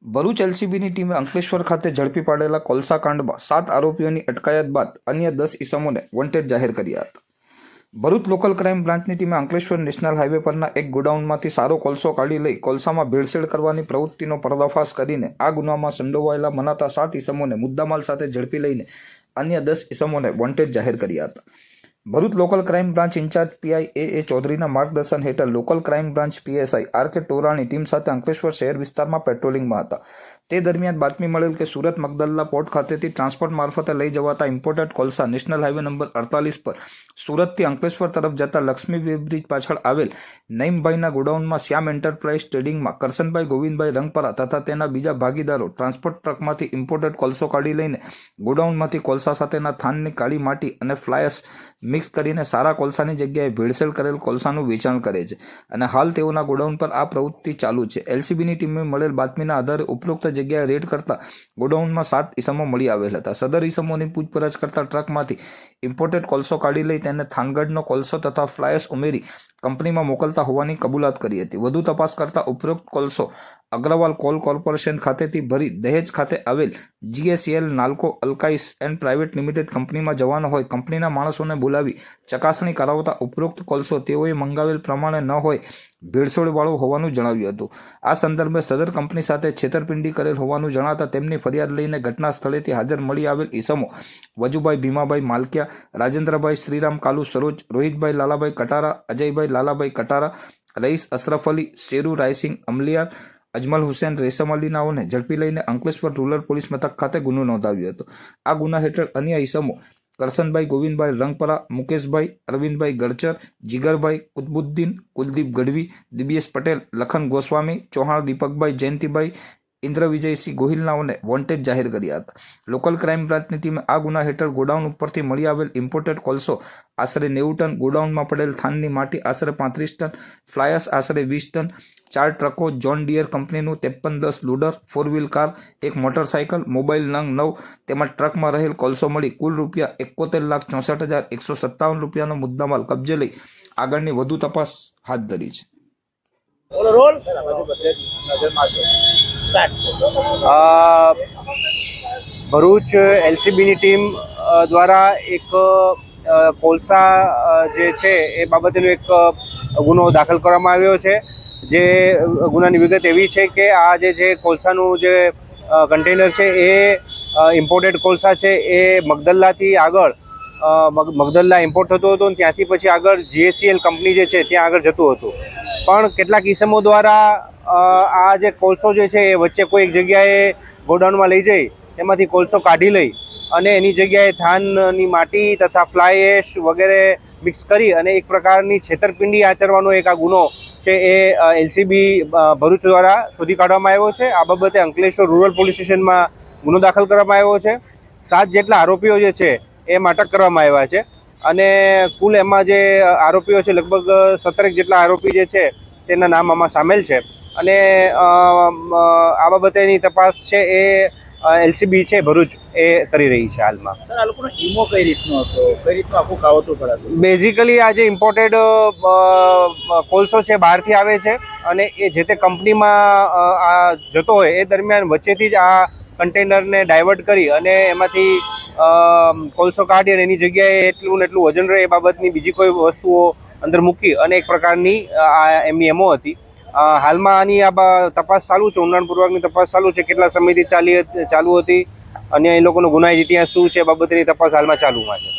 ભરૂચ એલસીબીની ટીમે અંકલેશ્વર ખાતે ઝડપી પાડેલા કોલસા કાંડમાં 7 આરોપીઓની અટકાયત બાદ અન્ય 10 ઇસમોને વોન્ટેડ જાહેર કર્યા હતા. ભરૂચ લોકલ ક્રાઇમ બ્રાન્ચની ટીમે અંકલેશ્વર નેશનલ હાઈવે પરના એક ગોડાઉનમાંથી સારો કોલસો કાઢી લઈ કોલસામાં ભેળસેળ કરવાની પ્રવૃત્તિનો પર્દાફાશ કરીને આ ગુનામાં સંડોવાયેલા મનાતા 7 ઇસમોને મુદ્દામાલ સાથે ઝડપી લઈને અન્ય 10 ઇસમોને વોન્ટેડ જાહેર કર્યા હતા. Bharuch local crime branch incharge PI A ચૌધરીના માર્ગદર્શન હેઠળ local crime branch PSI R K. Torani team સાથે અંકલેશ્વર શહેર વિસ્તારમાં પેટ્રોલિંગમાં હતા. તે દરમિયાન બાતમી મળેલ કે સુરત મગદલ્લા પોર્ટ ખાતેથી ટ્રાન્સપોર્ટ મારફતે લઈ જવાતા ઇમ્પોર્ટેડ કોલસા નેશનલ હાઈવે નંબર 48 પર સુરતથી અંકલેશ્વર તરફ જતા લક્ષ્મી વેબ્રિજ પાછળ આવેલ નઈમભાઈના ગોડાઉનમાં શ્યામ એન્ટરપ્રાઇઝ ટ્રેડિંગમાં કરશનભાઈ ગોવિંદભાઈ રંગપરા તથા તેના બીજા ભાગીદારો ટ્રાન્સપોર્ટ ટ્રકમાંથી ઇમ્પોર્ટેડ કોલસો કાઢી લઈને ગોડાઉનમાંથી કોલસા સાથેના થાનની કાળી માટી અને ફ્લાયસ મિક્સ કરીને સારા કોલસાની જગ્યાએ ભેળસેળ કરેલ કોલસાનું વેચાણ કરે છે અને હાલ તેઓના ગોડાઉન પર આ પ્રવૃત્તિ ચાલુ છે. એલસીબીની ટીમે મળેલ બાતમીના આધારે ઉપરોક્ત જગ્યાએ રેડ કરતા ગોડાઉનમાં 7 ઇસમો મળી આવેલ હતા. સદર ઇસમોની પૂછપરછ કરતા ટ્રકમાંથી ઇમ્પોર્ટેડ કોલસો કાઢી લઈ તેને થાનગઢનો કોલસો તથા ફ્લાયસ ઉમેરી કંપનીમાં મોકલતા હોવાની કબૂલાત કરી હતી. વધુ તપાસ કરતા ઉપરોક્ત કોલસો અગ્રવાલ કોલ કોર્પોરેશન ખાતેથી ભરી દહેજ ખાતે આવેલ જીએસએલ નાલ્કો અલ્કાઇસ એન્ડ પ્રાઇવેટ લિમિટેડ કંપનીમાં જવાનો હોય કંપનીના માણસોને બોલાવી ચકાસણી કરાવતા ઉપરોક્ત કોલસો તેઓએ મંગાવેલ પ્રમાણે ન હોય ભેળસેળવાળો હોવાનું જણાવ્યું હતું. આ સંદર્ભે સદર કંપની સાથે છેતરપિંડી કરેલ હોવાનું જણાતા તેમની ફરિયાદ લઈને ઘટના સ્થળેથી હાજર મળી આવેલ ઈસમો વજુભાઈ ભીમાભાઈ માલકિયા, રાજેન્દ્રભાઈ શ્રીરામ કાલુ સરોજ, રોહિતભાઈ લાલાભાઈ કટારા, અજયભાઈ લાલાભાઈ કટારા, રઈસ અશરફ અલી, શેરુ રાયસિંગ અમલિયાર, અજમલ હુસેન રેશમ અલીનાઓને ઝડપી લઈને અંકલેશ્વર રૂરલ પોલીસ મથક ખાતે ગુનો નોંધાવ્યો હતો. આ ગુના હેઠળ અન્ય ઇસમો કરશનભાઈ ગોવિંદભાઈ રંગપરા, મુકેશભાઈ અરવિંદભાઈ ગડચર, જીગરભાઈ કુતબુદ્દીન, કુલદીપ ગઢવી, દિબ્યેશ પટેલ, લખન ગોસ્વામી, ચૌહાણ દીપકભાઈ, જયંતિભાઈ, ઇન્દ્ર વિજયસિંહ ગોહિલનાઓને વોન્ટેડ જાહેર કર્યા હતા. લોકલ ક્રાઇમ બ્રાન્ચની ટીમે આ ગુના હેઠળ ગોડાઉન ઉપરથી મળી આવેલ ઇમ્પોર્ટેડ કોલસો આશરે 90 ટન, ગોડાઉનમાં પડેલ થાનની માટી આશરે 35 ટન, ફ્લાયસ આશરે 20 ટન, 4 ટ્રકો, જોન ડિયર કંપનીનું 5310 લોડર, 4 વ્હીલ કાર, એક મોટરસાયકલ, મોબાઈલ નંગ 9 તેમજ ટ્રકમાં રહેલ કોલસો મળી કુલ રૂપિયા 71,64,157 રૂપિયાનો મુદ્દામાલ કબજે લઈ આગળની વધુ તપાસ હાથ ધરી છે. ભરૂચ એલસીબીની ટીમ દ્વારા એક કોલસા જે છે એ બાબતેનો એક ગુનો દાખલ કરવામાં આવ્યો છે. જે ગુનાની વિગત એવી છે કે આ જે છે કોલસાનું જે કન્ટેનર છે એ ઇમ્પોર્ટેડ કોલસા છે એ મગદલ્લાથી આગળ મગદલ્લા ઇમ્પોર્ટ થતો હતો અને ત્યાંથી પછી આગળ જીએસએલ કંપની જે છે ત્યાં આગળ જતું હતું. પણ કેટલાક ઇસમો દ્વારા આ જે કોલસો જે છે એ વચ્ચે કોઈ એક જગ્યાએ ગોડાઉનમાં લઈ જઈ તેમાંથી કોલસો કાઢી લઈ અને એની જગ્યાએ થાનની માટી તથા ફ્લાય એશ વગેરે મિક્સ કરી અને એક પ્રકારની છેતરપિંડી આચરવાનો એક આ ગુનો છે એ એલસીબી ભરૂચ દ્વારા શોધી કાઢવામાં આવ્યો છે. આ બાબતે અંકલેશ્વર રૂરલ પોલીસ સ્ટેશનમાં ગુનો દાખલ કરવામાં આવ્યો છે. 7 જેટલા આરોપીઓ જે છે એમાં અટક કરવામાં આવ્યા છે અને કુલ એમાં જે આરોપીઓ છે લગભગ 17 જેટલા આરોપી જે છે તેના નામ આમાં સામેલ છે અને આ બાબતેની તપાસ છે એ એલસીબી છે ભરૂચ એ કરી રહી છે હાલમાં. સર, આ લોકોનો ઈમો કઈ રીતનો હતો, કઈ રીતનું આખું કાવતરું કરાતું? બેઝિકલી આ જે ઇમ્પોર્ટેડ કોલસો છે બહારથી આવે છે અને એ જે તે કંપનીમાં આ જતો હોય એ દરમિયાન વચ્ચેથી જ આ કન્ટેનરને ડાયવર્ટ કરી અને એમાંથી કોલસો કાઢી અને એની જગ્યાએ એટલું ને એટલું વજન રહે એ બાબતની બીજી કોઈ વસ્તુઓ અંદર મૂકી અને એક પ્રકારની આ એમની એમો હતી. હાલમાં આની આ તપાસ ચાલુ છે, ઊંડાણપૂર્વકની તપાસ ચાલુ છે. કેટલા સમયથી ચાલુ હતી અને એ લોકોનો ગુનાહિત ઇતિહાસ શું છે બાબતની તપાસ હાલમાં ચાલુમાં છે.